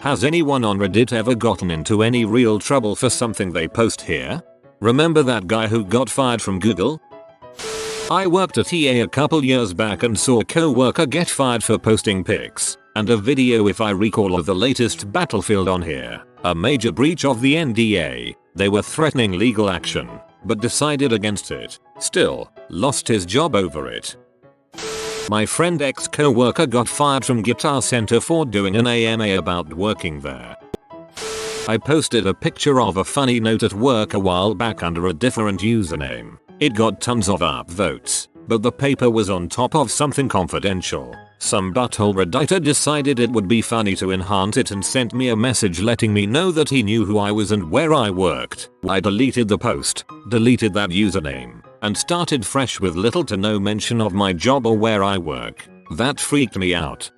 Has anyone on Reddit ever gotten into any real trouble for something they post here? Remember that guy who got fired from Google? I worked at EA a couple years back and saw a co-worker get fired for posting pics and a video, if I recall, of the latest Battlefield on here. A major breach of the NDA. They were threatening legal action, but decided against it. Still, lost his job over it. My friend ex-co-worker got fired from Guitar Center for doing an AMA about working there. I posted a picture of a funny note at work a while back under a different username. It got tons of upvotes, but the paper was on top of something confidential. Some butthole Redditor decided it would be funny to enhance it and sent me a message letting me know that he knew who I was and where I worked. I deleted the post, deleted that username, and started fresh with little to no mention of my job or where I work. That freaked me out.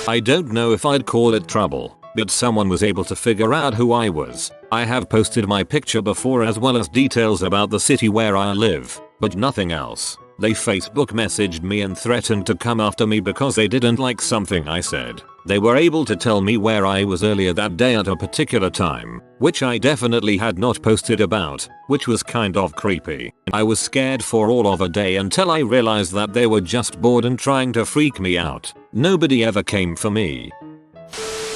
I don't know if I'd call it trouble, but someone was able to figure out who I was. I have posted my picture before as well as details about the city where I live, but nothing else. They Facebook messaged me and threatened to come after me because they didn't like something I said. They were able to tell me where I was earlier that day at a particular time, which I definitely had not posted about, which was kind of creepy. I was scared for all of a day until I realized that they were just bored and trying to freak me out. Nobody ever came for me.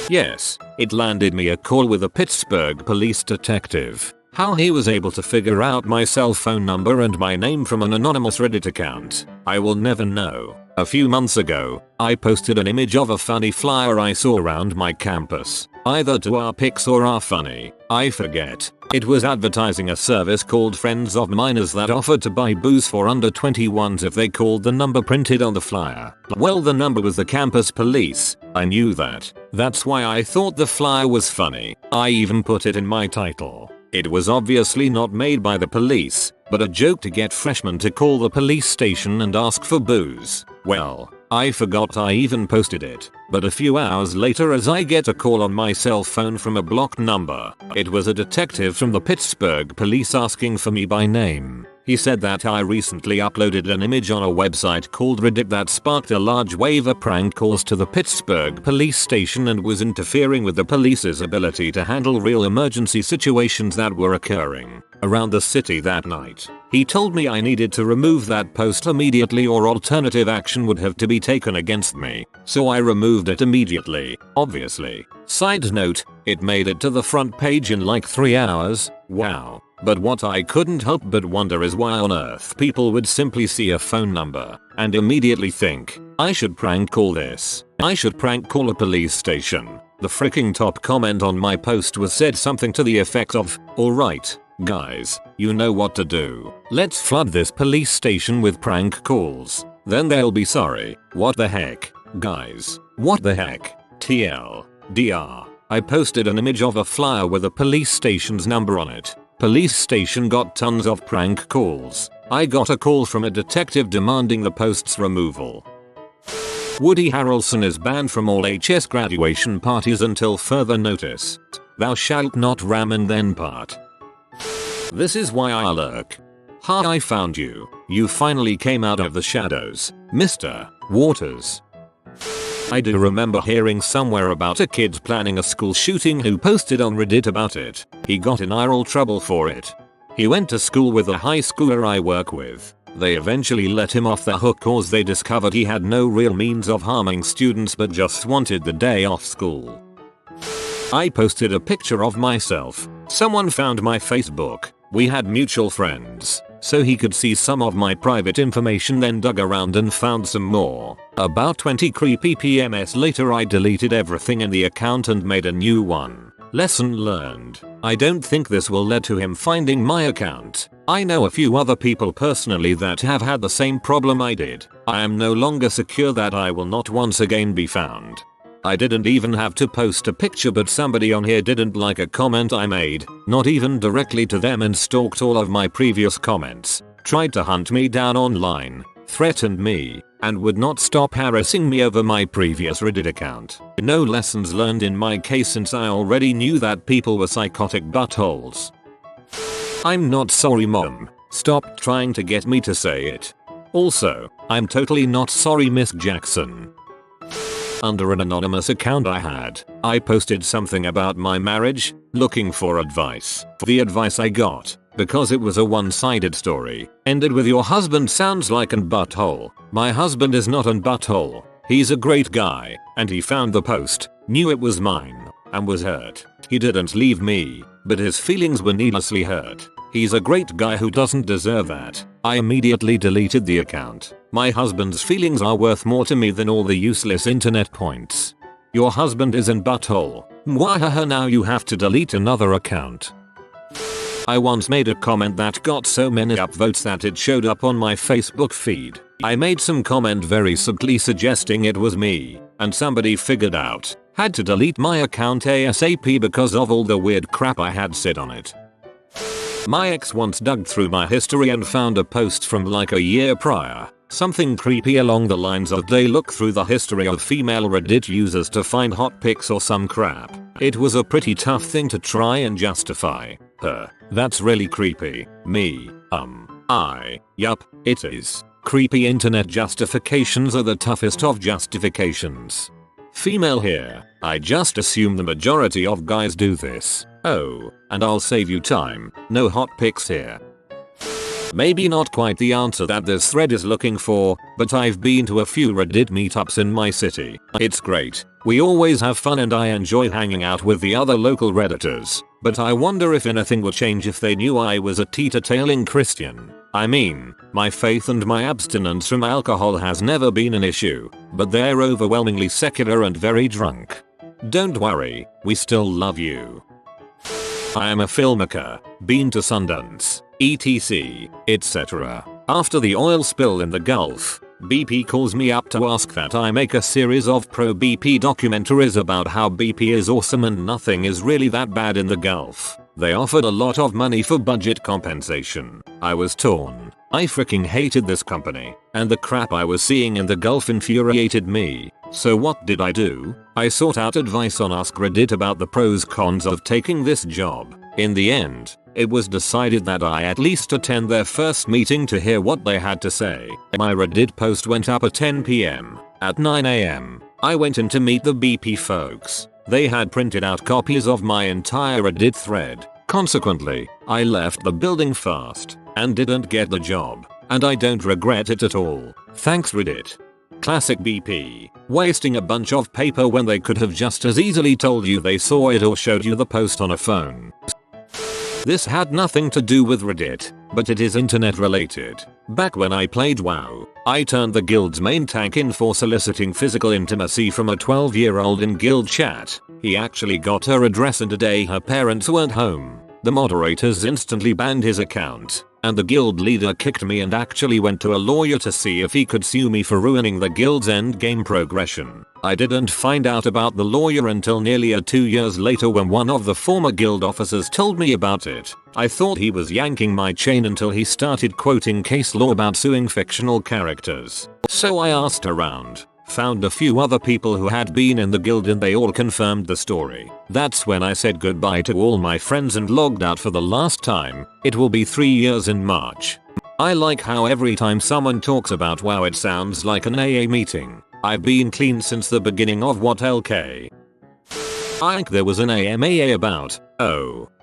Yes, it landed me a call with a Pittsburgh police detective. How he was able to figure out my cell phone number and my name from an anonymous Reddit account, I will never know. A few months ago, I posted an image of a funny flyer I saw around my campus. Either to our pics or our funny, I forget. It was advertising a service called Friends of Minors that offered to buy booze for under 21s if they called the number printed on the flyer. Well, the number was the campus police. I knew that. That's why I thought the flyer was funny. I even put it in my title. It was obviously not made by the police, but a joke to get freshmen to call the police station and ask for booze. Well, I forgot I even posted it, but a few hours later as I get a call on my cell phone from a blocked number. It was a detective from the Pittsburgh police asking for me by name. He said that I recently uploaded an image on a website called Reddit that sparked a large wave of prank calls to the Pittsburgh police station and was interfering with the police's ability to handle real emergency situations that were occurring around the city that night. He told me I needed to remove that post immediately or alternative action would have to be taken against me. So I removed it immediately, obviously. Side note, it made it to the front page in like 3 hours. Wow. But what I couldn't help but wonder is why on earth people would simply see a phone number and immediately think, I should prank call this. I should prank call a police station. The freaking top comment on my post was said something to the effect of, alright, guys, you know what to do. Let's flood this police station with prank calls. Then they'll be sorry. What the heck, guys? What the heck? TLDR. I posted an image of a flyer with a police station's number on it. Police station got tons of prank calls. I got a call from a detective demanding the post's removal. Woody Harrelson is banned from all HS graduation parties until further notice. Thou shalt not ram and then part. This is why I lurk. Ha, I found you. You finally came out of the shadows, Mr. Waters. I do remember hearing somewhere about a kid planning a school shooting who posted on Reddit about it. He got in IRL trouble for it. He went to school with a high schooler I work with. They eventually let him off the hook cause they discovered he had no real means of harming students but just wanted the day off school. I posted a picture of myself. Someone found my Facebook. We had mutual friends, so he could see some of my private information, then dug around and found some more. About 20 creepy PMS later I deleted everything in the account and made a new one. Lesson learned. I don't think this will lead to him finding my account. I know a few other people personally that have had the same problem I did. I am no longer secure that I will not once again be found. I didn't even have to post a picture, but somebody on here didn't like a comment I made, not even directly to them, and stalked all of my previous comments, tried to hunt me down online, threatened me, and would not stop harassing me over my previous Reddit account. No lessons learned in my case since I already knew that people were psychotic buttholes. I'm not sorry, Mom. Stop trying to get me to say it. Also, I'm totally not sorry, Miss Jackson. Under an anonymous account I posted something about my marriage, looking for advice. The advice I got, because it was a one-sided story, ended with "Your husband sounds like an butthole." My husband is not an butthole. He's a great guy, and he found the post, knew it was mine, and was hurt. He didn't leave me, but his feelings were needlessly hurt. He's a great guy who doesn't deserve that. I immediately deleted the account. My husband's feelings are worth more to me than all the useless internet points. Your husband is an butthole. Mwahaha, now you have to delete another account. I once made a comment that got so many upvotes that it showed up on my Facebook feed. I made some comment very subtly suggesting it was me, and somebody figured out. Had to delete my account ASAP because of all the weird crap I had said on it. My ex once dug through my history and found a post from like a year prior. Something creepy along the lines of "they look through the history of female Reddit users to find hot pics" or some crap. It was a pretty tough thing to try and justify. That's really creepy. Yup, it is. Creepy internet justifications are the toughest of justifications. Female here. I just assume the majority of guys do this. Oh, and I'll save you time. No hot pics here. Maybe not quite the answer that this thread is looking for, but I've been to a few Reddit meetups in my city. It's great. We always have fun and I enjoy hanging out with the other local Redditors. But I wonder if anything would change if they knew I was a teeter-tailing Christian. I mean, my faith and my abstinence from alcohol has never been an issue, but they're overwhelmingly secular and very drunk. Don't worry, we still love you. I am a filmmaker, been to Sundance, etc., etc. After the oil spill in the Gulf, BP calls me up to ask that I make a series of pro-BP documentaries about how BP is awesome and nothing is really that bad in the Gulf. They offered a lot of money for budget compensation. I was torn. I freaking hated this company, and the crap I was seeing in the Gulf infuriated me. So what did I do? I sought out advice on AskReddit about the pros cons of taking this job. In the end, it was decided that I at least attend their first meeting to hear what they had to say. My Reddit post went up at 10 PM. At 9 AM, I went in to meet the BP folks. They had printed out copies of my entire Reddit thread. Consequently, I left the building fast and didn't get the job, and I don't regret it at all. Thanks Reddit. Classic BP, wasting a bunch of paper when they could have just as easily told you they saw it or showed you the post on a phone. This had nothing to do with Reddit, but it is internet related. Back when I played WoW, I turned the guild's main tank in for soliciting physical intimacy from a 12-year-old in guild chat. He actually got her address and a day her parents weren't home. The moderators instantly banned his account, and the guild leader kicked me and actually went to a lawyer to see if he could sue me for ruining the guild's endgame progression. I didn't find out about the lawyer until nearly 2 years later when one of the former guild officers told me about it. I thought he was yanking my chain until he started quoting case law about suing fictional characters. So I asked around, found a few other people who had been in the guild and they all confirmed the story. That's when I said goodbye to all my friends and logged out for the last time. It will be 3 years in March. I like how every time someone talks about WoW it sounds like an AA meeting. I've been clean since the beginning of what LK. I think there was an AMA about,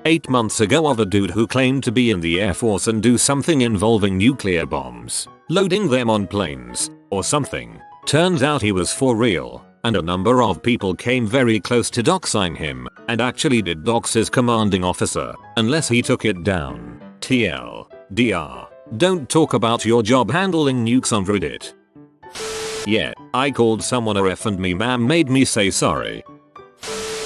8 months ago of a dude who claimed to be in the Air Force and do something involving nuclear bombs, loading them on planes, or something. Turns out he was for real, and a number of people came very close to doxing him, and actually did dox his commanding officer, unless he took it down. TLDR. Don't talk about your job handling nukes on Reddit. Yeah, I called someone a ref and me ma'am made me say sorry.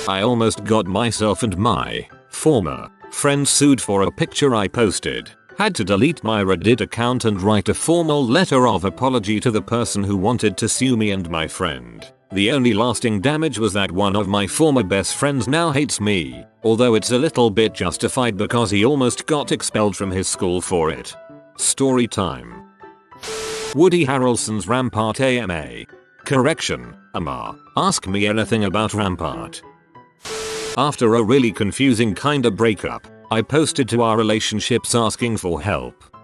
I almost got myself and my former friend sued for a picture I posted. Had to delete my Reddit account and write a formal letter of apology to the person who wanted to sue me and my friend. The only lasting damage was that one of my former best friends now hates me, although it's a little bit justified because he almost got expelled from his school for it. Story time. Woody Harrelson's Rampart AMA. Correction, ask me anything about Rampart. After a really confusing kinda breakup, I posted to our relationships asking for help.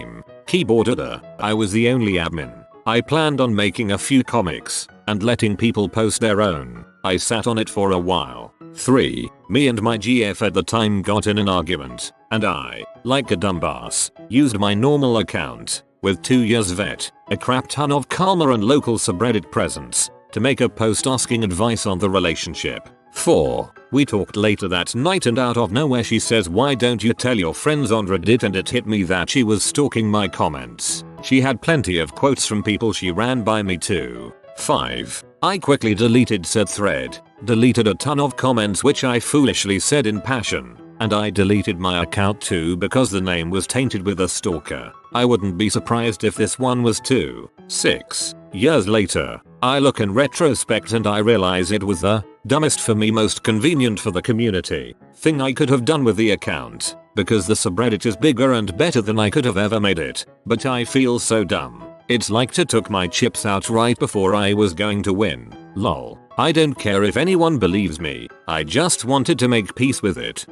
name. Keyboarder. I was the only admin. I planned on making a few comics and letting people post their own. I sat on it for a while. 3. Me and my GF at the time got in an argument, and I, like a dumbass, used my normal account with 2 years vet, a crap ton of karma and local subreddit presence to make a post asking advice on the relationship. 4. We talked later that night and out of nowhere she says, "Why don't you tell your friends on Reddit?" and it hit me that she was stalking my comments. She had plenty of quotes from people she ran by me too. 5. I quickly deleted said thread, deleted a ton of comments which I foolishly said in passion, and I deleted my account too because the name was tainted with a stalker. I wouldn't be surprised if this one was too. 6. Years later, I look in retrospect and I realize it was the dumbest for me, most convenient for the community thing I could have done with the account, because the subreddit is bigger and better than I could have ever made it, but I feel so dumb. It's like I took my chips out right before I was going to win. Lol. I don't care if anyone believes me, I just wanted to make peace with it.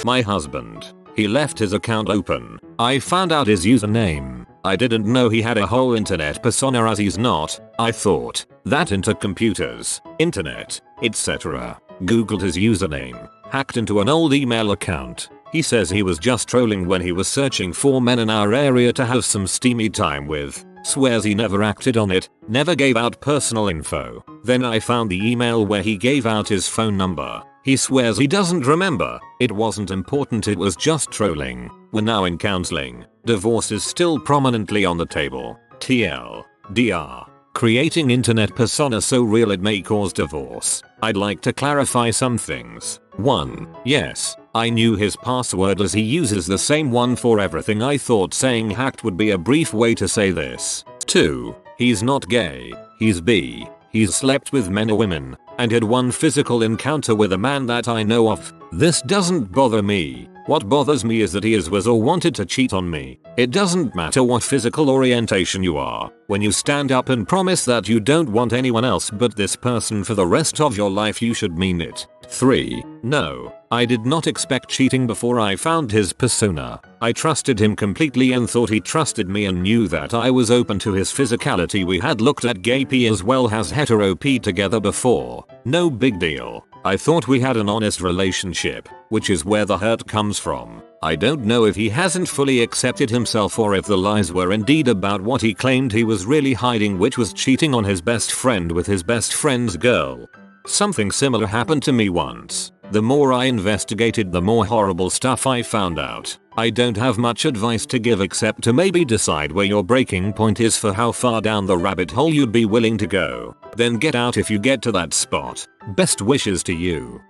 My husband. He left his account open. I found out his username. I didn't know he had a whole internet persona, as he's not. I thought that into computers, internet, etc. Googled his username. Hacked into an old email account. He says he was just trolling when he was searching for men in our area to have some steamy time with. Swears he never acted on it, never gave out personal info. Then I found the email where he gave out his phone number. He swears he doesn't remember. It wasn't important, it was just trolling. We're now in counseling. Divorce is still prominently on the table. TLDR. Creating internet persona so real it may cause divorce. I'd like to clarify some things. 1. Yes, I knew his password as he uses the same one for everything. I thought saying hacked would be a brief way to say this. 2. He's not gay. He's bi. He's slept with men or women, and had one physical encounter with a man that I know of. This doesn't bother me. What bothers me is that he was or wanted to cheat on me. It doesn't matter what physical orientation you are. When you stand up and promise that you don't want anyone else but this person for the rest of your life, you should mean it. 3. No, I did not expect cheating before I found his persona. I trusted him completely and thought he trusted me and knew that I was open to his physicality. We had looked at gay P as well as hetero P together before. No big deal. I thought we had an honest relationship, which is where the hurt comes from. I don't know if he hasn't fully accepted himself or if the lies were indeed about what he claimed he was really hiding, which was cheating on his best friend with his best friend's girl. Something similar happened to me once. The more I investigated, the more horrible stuff I found out. I don't have much advice to give except to maybe decide where your breaking point is for how far down the rabbit hole you'd be willing to go. Then get out if you get to that spot. Best wishes to you.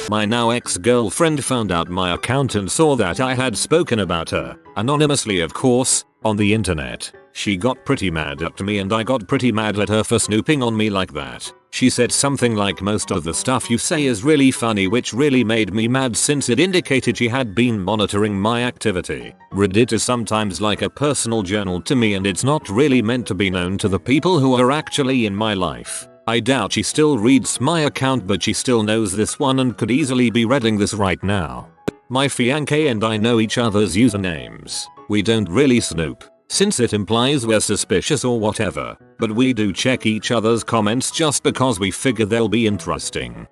My now ex-girlfriend found out my account and saw that I had spoken about her, anonymously of course, on the internet. She got pretty mad at me and I got pretty mad at her for snooping on me like that. She said something like, "Most of the stuff you say is really funny," which really made me mad since it indicated she had been monitoring my activity. Reddit is sometimes like a personal journal to me and it's not really meant to be known to the people who are actually in my life. I doubt she still reads my account, but she still knows this one and could easily be reading this right now. My fiancé and I know each other's usernames. We don't really snoop, since it implies we're suspicious or whatever, but we do check each other's comments just because we figure they'll be interesting.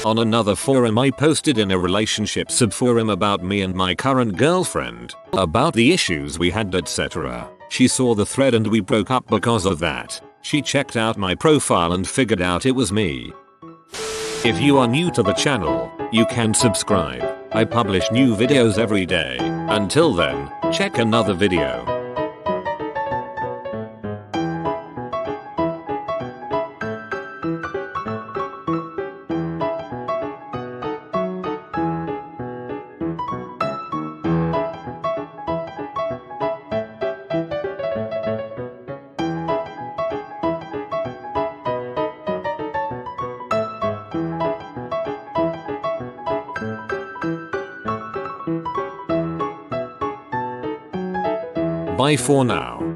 On another forum, I posted in a relationship subforum about me and my current girlfriend, about the issues we had, etc. She saw the thread and we broke up because of that. She checked out my profile and figured out it was me. If you are new to the channel, you can subscribe. I publish new videos every day. Until then, check another video. Bye for now.